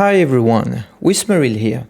Hi everyone, Wismeril here.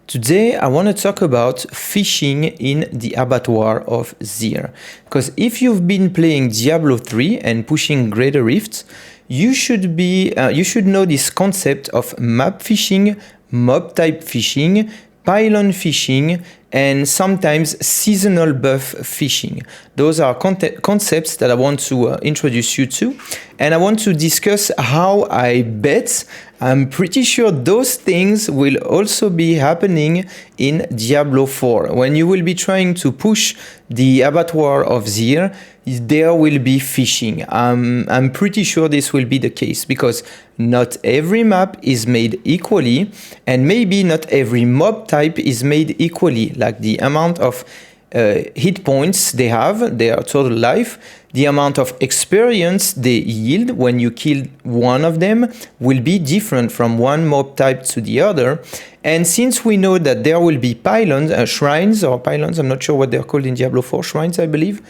Today I want to talk about fishing in the Abattoir of Zir. Because if you've been playing Diablo 3 and pushing Greater Rifts, you should know this concept of map fishing, mob type fishing, pylon fishing, and sometimes seasonal buff fishing. Those are concepts that I want to introduce you to, and I want to discuss how I bet I'm pretty sure those things will also be happening in Diablo 4. When you will be trying to push the Abattoir of Zir, there will be fishing. I'm pretty sure this will be the case because not every map is made equally, and maybe not every mob type is made equally, like the amount of hit points they have, their total life, the amount of experience they yield when you kill one of them will be different from one mob type to the other. And since we know that there will be pylons, shrines or pylons, I'm not sure what they're called in Diablo 4, shrines I believe,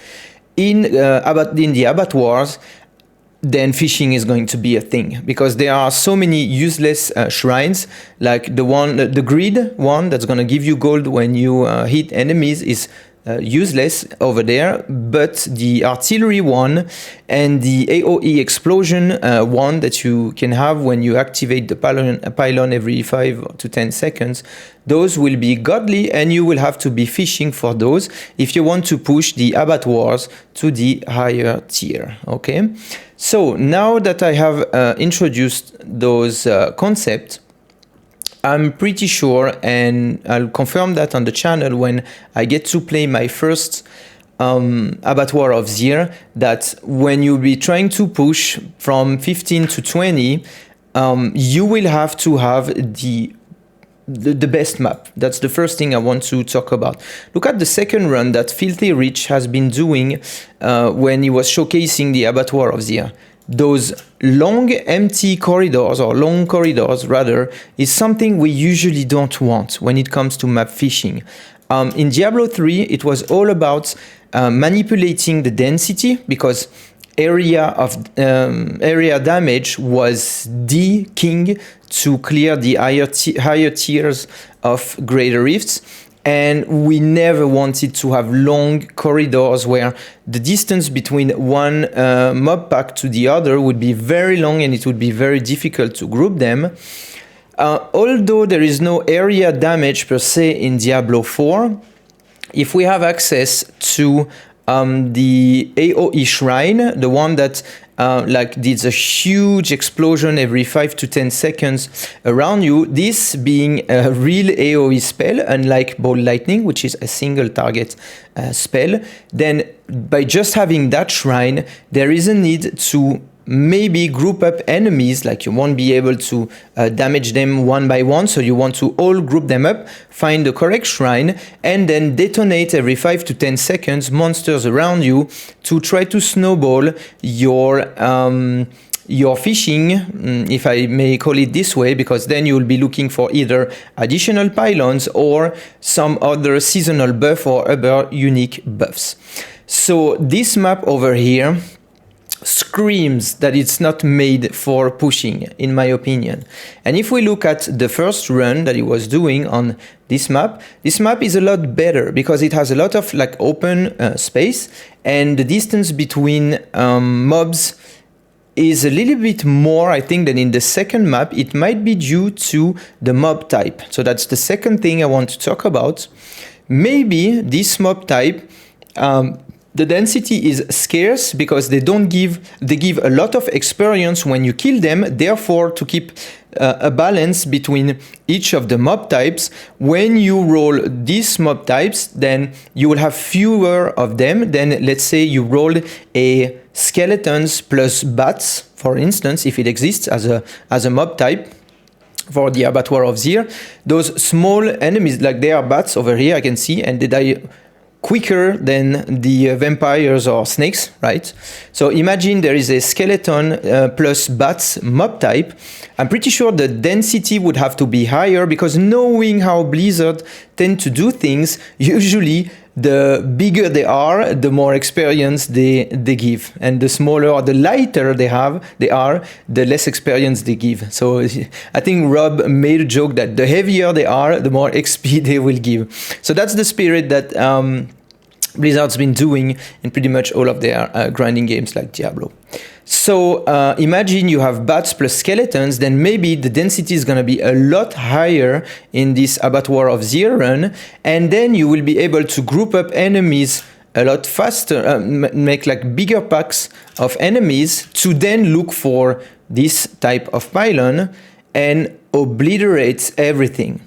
in the abattoirs, then fishing is going to be a thing because there are so many useless shrines, like the greed one that's going to give you gold when you hit enemies is useless over there, but the artillery one and the AoE explosion one that you can have when you activate the pylon every 5 to 10 seconds, those will be godly, and you will have to be fishing for those if you want to push the abattoirs to the higher tier. Okay, so now that I have introduced those concepts, I'm pretty sure, and I'll confirm that on the channel when I get to play my first Abattoir of Zir, that when you'll be trying to push from 15 to 20, you will have to have the best map. That's the first thing I want to talk about. Look at the second run that Filthy Rich has been doing when he was showcasing the Abattoir of Zir. Those long empty corridors, or long corridors rather, is something we usually don't want when it comes to map fishing. In Diablo 3, it was all about manipulating the density, because area damage was the king to clear the higher tiers of Greater Rifts. And we never wanted to have long corridors where the distance between one mob pack to the other would be very long and it would be very difficult to group them. Although there is no area damage per se in Diablo 4, if we have access to the AoE shrine, the one that like did a huge explosion every 5 to 10 seconds around you, this being a real AoE spell, unlike Ball Lightning, which is a single target spell, then by just having that shrine, there is a need to maybe group up enemies, like you won't be able to damage them one by one, so you want to all group them up, find the correct shrine, and then detonate every 5 to 10 seconds monsters around you to try to snowball your fishing, if I may call it this way, because then you will be looking for either additional pylons or some other seasonal buff or other unique buffs. So this map over here screams that it's not made for pushing, in my opinion. And if we look at the first run that he was doing on this map is a lot better because it has a lot of like open space, and the distance between mobs is a little bit more, I think, than in the second map. It might be due to the mob type. So that's the second thing I want to talk about. Maybe this mob type, the density is scarce because they give a lot of experience when you kill them. Therefore, to keep a balance between each of the mob types, when you roll these mob types, then you will have fewer of them than, let's say, you rolled a skeletons plus bats, for instance, if it exists as a mob type. For the Abattoir of Zir, those small enemies, like they are bats over here, I can see, and they die quicker than the vampires or snakes, right? So imagine there is a skeleton plus bats mob type. I'm pretty sure the density would have to be higher because knowing how Blizzard tend to do things, usually the bigger they are, the more experience they give, and the smaller or the lighter they are, the less experience they give. So I think Rob made a joke that the heavier they are, the more XP they will give. So that's the spirit that Blizzard's been doing in pretty much all of their grinding games like Diablo. So imagine you have bats plus skeletons, then maybe the density is going to be a lot higher in this Abattoir of Zir run, and then you will be able to group up enemies a lot faster, make like bigger packs of enemies to then look for this type of pylon and obliterate everything.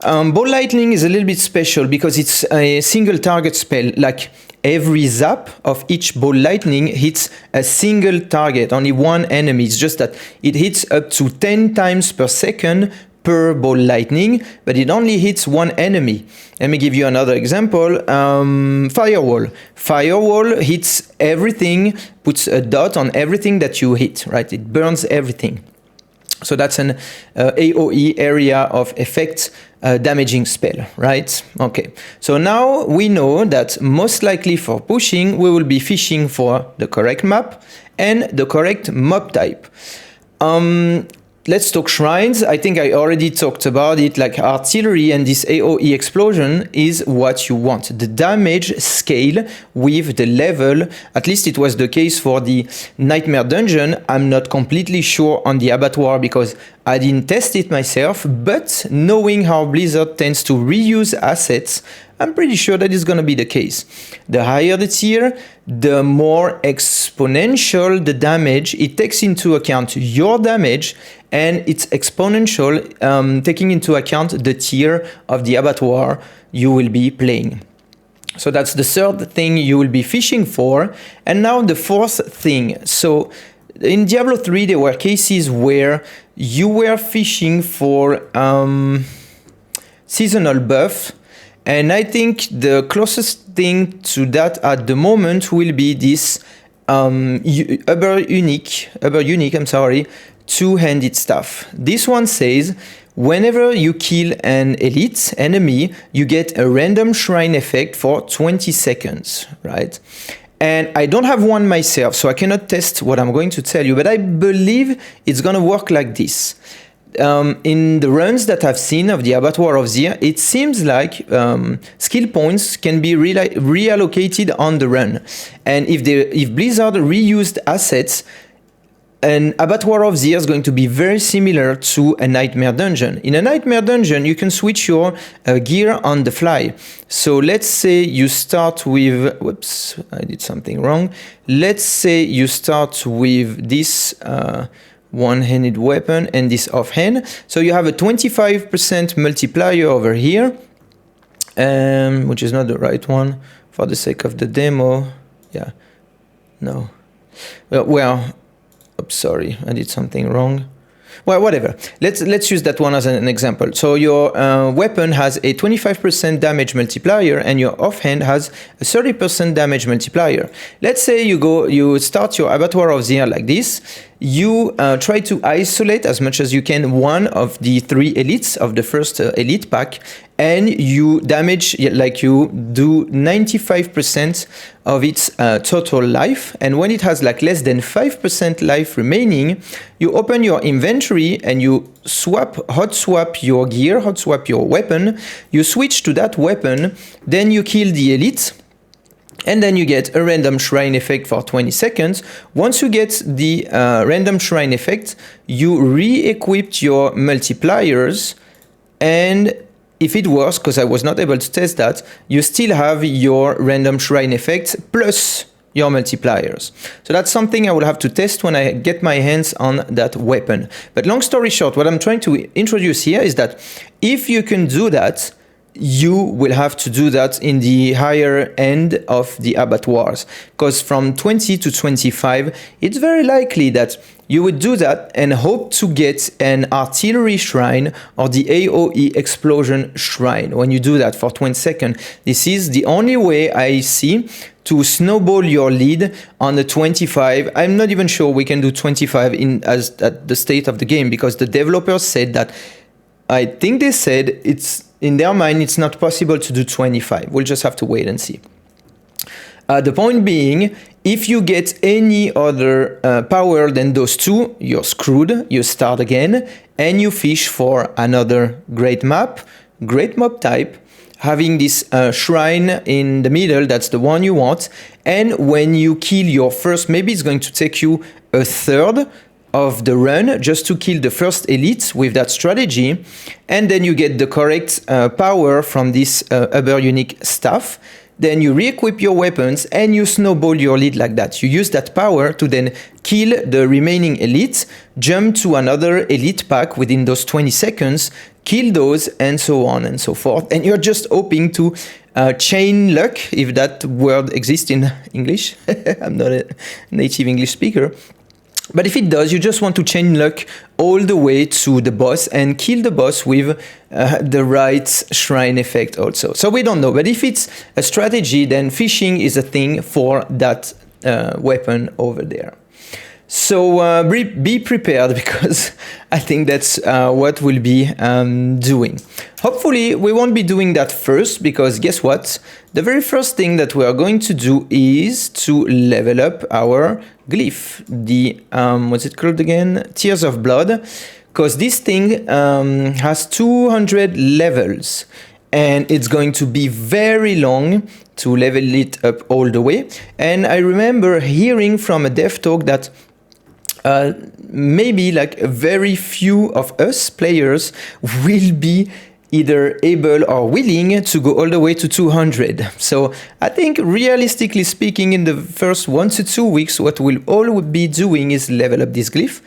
Ball Lightning is a little bit special because it's a single target spell. Like every zap of each Ball Lightning hits a single target, only one enemy. It's just that it hits up to 10 times per second per Ball Lightning, but it only hits one enemy. Let me give you another example. Firewall. Firewall hits everything, puts a dot on everything that you hit, right? It burns everything. So that's an AoE, area of effect, damaging spell, right? Okay, so now we know that most likely for pushing, we will be fishing for the correct map and the correct mob type. Let's talk shrines. I think I already talked about it, like artillery and this AoE explosion is what you want. The damage scale with the level, at least it was the case for the Nightmare Dungeon. I'm not completely sure on the Abattoir because I didn't test it myself, but knowing how Blizzard tends to reuse assets, I'm pretty sure that is going to be the case. The higher the tier, the more exponential the damage. It takes into account your damage and it's exponential, taking into account the tier of the Abattoir you will be playing. So that's the third thing you will be fishing for. And now the fourth thing. So in Diablo 3, there were cases where you were fishing for seasonal buff. And I think the closest thing to that at the moment will be this Uber unique, two-handed staff. This one says, whenever you kill an elite enemy, you get a random shrine effect for 20 seconds, right? And I don't have one myself, so I cannot test what I'm going to tell you, but I believe it's going to work like this. In the runs that I've seen of the Abattoir of Zir, it seems like skill points can be reallocated on the run. And if Blizzard reused assets, an Abattoir of Zir is going to be very similar to a Nightmare Dungeon. In a Nightmare Dungeon, you can switch your gear on the fly. So let's say you start with... Whoops, I did something wrong. Let's say you start with this one-handed weapon and this offhand. So you have a 25% multiplier over here, which is not the right one for the sake of the demo. Yeah, no. Well, oops, sorry, I did something wrong. Well, whatever. Let's use that one as an example. So your weapon has a 25% damage multiplier and your offhand has a 30% damage multiplier. Let's say you start your Abattoir of Zir like this. You try to isolate as much as you can one of the three elites of the first elite pack, and you damage, like you do 95% of its total life. And when it has like less than 5% life remaining, you open your inventory and you hot swap your gear, hot swap your weapon, you switch to that weapon, then you kill the elite, and then you get a random shrine effect for 20 seconds. Once you get the random shrine effect, you re-equipped your multipliers, and if it works, because I was not able to test that, you still have your random shrine effect plus your multipliers. So that's something I will have to test when I get my hands on that weapon. But long story short, what I'm trying to introduce here is that if you can do that, you will have to do that in the higher end of the abattoirs, because from 20 to 25, it's very likely that you would do that and hope to get an artillery shrine or the AoE explosion shrine when you do that for 20 seconds. This is the only way I see to snowball your lead on the 25. I'm not even sure we can do 25 at the state of the game, because the developers said that I think they said it's in their mind it's not possible to do 25. We'll just have to wait and see. The point being, if you get any other power than those two, you're screwed. You start again and you fish for another great mob type, having this shrine in the middle. That's the one you want. And when you kill your first, maybe it's going to take you a third of the run just to kill the first elite with that strategy, and then you get the correct power from this Uber unique staff. Then you re-equip your weapons and you snowball your elite like that. You use that power to then kill the remaining elites, jump to another elite pack within those 20 seconds, kill those, and so on and so forth. And you're just hoping to chain luck, if that word exists in English. I'm not a native English speaker. But if it does, you just want to chain luck all the way to the boss and kill the boss with the right shrine effect also. So we don't know, but if it's a strategy, then fishing is a thing for that weapon over there. So be prepared, because I think that's what we'll be doing. Hopefully we won't be doing that first, because guess what? The very first thing that we are going to do is to level up our glyph, the what's it called again? Tears of Blood, because this thing has 200 levels and it's going to be very long to level it up all the way. And I remember hearing from a dev talk that maybe like a very few of us players will be either able or willing to go all the way to 200. So I think realistically speaking, in the first 1 to 2 weeks, what we'll all be doing is level up this glyph,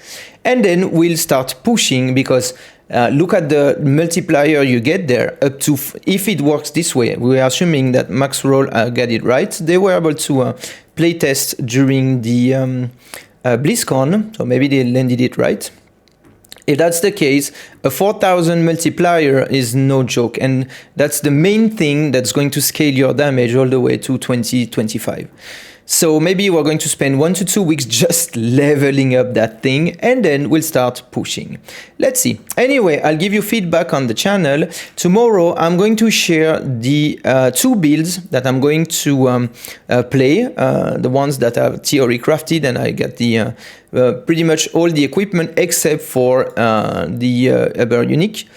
and then we'll start pushing, because look at the multiplier you get there up to, if it works this way, we're assuming that Max Roll got it right. They were able to play test during the BlizzCon, so maybe they landed it right. If that's the case, a 4000 multiplier is no joke, and that's the main thing that's going to scale your damage all the way to 2025. So maybe we're going to spend 1 to 2 weeks just leveling up that thing, and then we'll start pushing. Let's see. Anyway, I'll give you feedback on the channel. Tomorrow, I'm going to share the 2 builds that I'm going to play, the ones that I've theory crafted, and I got the pretty much all the equipment except for the Uber Unique.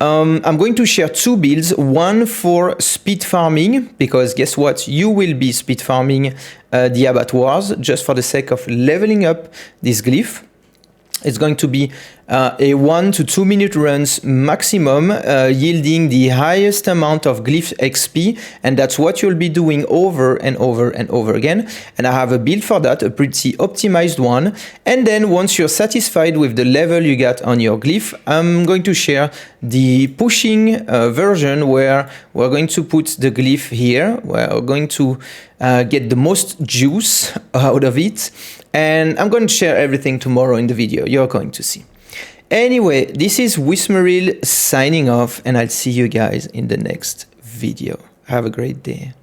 I'm going to share 2 builds, one for speed farming, because guess what, you will be speed farming the abattoirs just for the sake of leveling up this glyph. It's going to be a 1 to 2 minute runs maximum, yielding the highest amount of glyph XP, and that's what you'll be doing over and over and over again. And I have a build for that, a pretty optimized one. And then once you're satisfied with the level you got on your glyph, I'm going to share the pushing version, where we're going to put the glyph here. We're going to get the most juice out of it. And I'm going to share everything tomorrow in the video. You're going to see. Anyway, this is Wismeril signing off, and I'll see you guys in the next video. Have a great day.